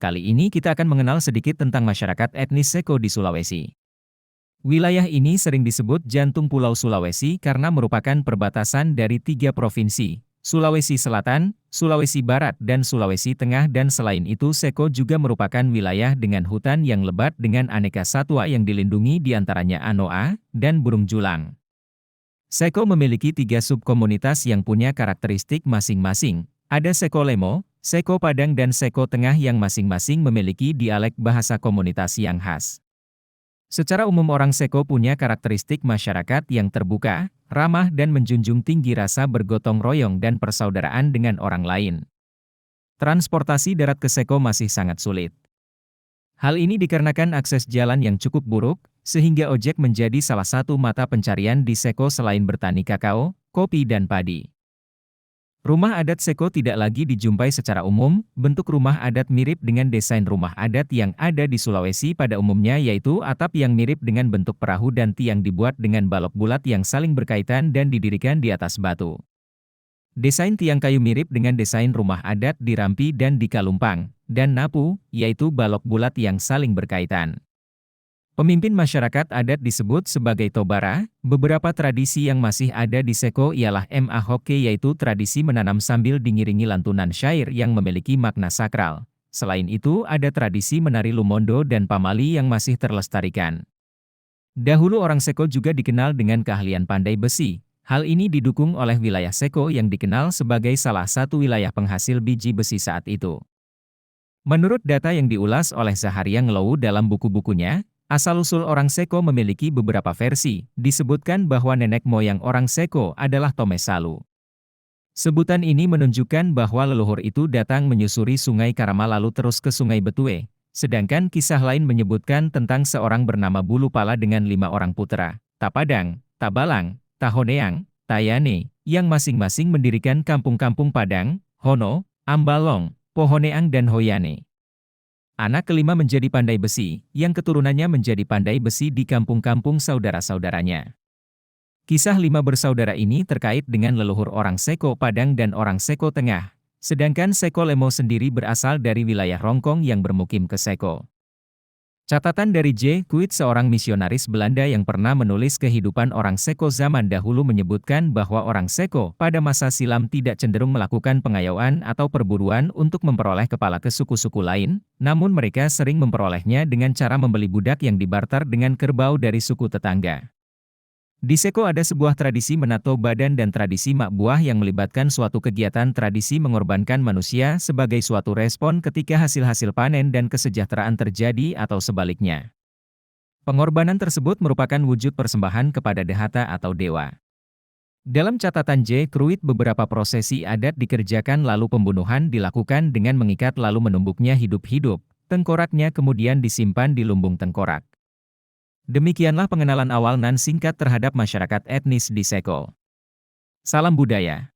Kali ini kita akan mengenal sedikit tentang masyarakat etnis Seko di Sulawesi. Wilayah ini sering disebut jantung Pulau Sulawesi karena merupakan perbatasan dari 3 provinsi, Sulawesi Selatan, Sulawesi Barat dan Sulawesi Tengah, dan selain itu Seko juga merupakan wilayah dengan hutan yang lebat dengan aneka satwa yang dilindungi diantaranya anoa dan burung julang. Seko memiliki 3 subkomunitas yang punya karakteristik masing-masing. Ada Seko Lemo, Seko Padang dan Seko Tengah yang masing-masing memiliki dialek bahasa komunitas yang khas. Secara umum orang Seko punya karakteristik masyarakat yang terbuka, ramah dan menjunjung tinggi rasa bergotong royong dan persaudaraan dengan orang lain. Transportasi darat ke Seko masih sangat sulit. Hal ini dikarenakan akses jalan yang cukup buruk, sehingga ojek menjadi salah satu mata pencarian di Seko selain bertani kakao, kopi dan padi. Rumah adat Seko tidak lagi dijumpai secara umum. Bentuk rumah adat mirip dengan desain rumah adat yang ada di Sulawesi pada umumnya, yaitu atap yang mirip dengan bentuk perahu dan tiang dibuat dengan balok bulat yang saling berkaitan dan didirikan di atas batu. Desain tiang kayu mirip dengan desain rumah adat di Rampi dan di Kalumpang, dan Napu, yaitu balok bulat yang saling berkaitan. Pemimpin masyarakat adat disebut sebagai Tobara. Beberapa tradisi yang masih ada di Seko ialah Mahoke, yaitu tradisi menanam sambil diiringi lantunan syair yang memiliki makna sakral. Selain itu ada tradisi menari Lumondo dan Pamali yang masih terlestarikan. Dahulu orang Seko juga dikenal dengan keahlian pandai besi. Hal ini didukung oleh wilayah Seko yang dikenal sebagai salah satu wilayah penghasil biji besi saat itu. Menurut data yang diulas oleh Zaharia Ngelowu dalam buku-bukunya, asal-usul orang Seko memiliki beberapa versi. Disebutkan bahwa nenek moyang orang Seko adalah Tomesalu. Sebutan ini menunjukkan bahwa leluhur itu datang menyusuri Sungai Karama lalu terus ke Sungai Betue. Sedangkan kisah lain menyebutkan tentang seorang bernama Bulu Pala dengan 5 orang putra, Tapadang, Tabalang, Tahoneang, Tayane, yang masing-masing mendirikan kampung-kampung Padang, Hono, Ambalong, Pohoneang dan Hoyane. Anak kelima menjadi pandai besi, yang keturunannya menjadi pandai besi di kampung-kampung saudara-saudaranya. Kisah 5 bersaudara ini terkait dengan leluhur orang Seko Padang dan orang Seko Tengah, sedangkan Seko Lemo sendiri berasal dari wilayah Rongkong yang bermukim ke Seko. Catatan dari J. Kuit, seorang misionaris Belanda yang pernah menulis kehidupan orang Seko zaman dahulu, menyebutkan bahwa orang Seko pada masa silam tidak cenderung melakukan pengayauan atau perburuan untuk memperoleh kepala ke suku-suku lain, namun mereka sering memperolehnya dengan cara membeli budak yang dibarter dengan kerbau dari suku tetangga. Di Seko ada sebuah tradisi menato badan dan tradisi mak buah yang melibatkan suatu kegiatan tradisi mengorbankan manusia sebagai suatu respon ketika hasil-hasil panen dan kesejahteraan terjadi atau sebaliknya. Pengorbanan tersebut merupakan wujud persembahan kepada dehata atau dewa. Dalam catatan J. Kruit, beberapa prosesi adat dikerjakan lalu pembunuhan dilakukan dengan mengikat lalu menumbuknya hidup-hidup, tengkoraknya kemudian disimpan di lumbung tengkorak. Demikianlah pengenalan awal nan singkat terhadap masyarakat etnis di Seko. Salam budaya.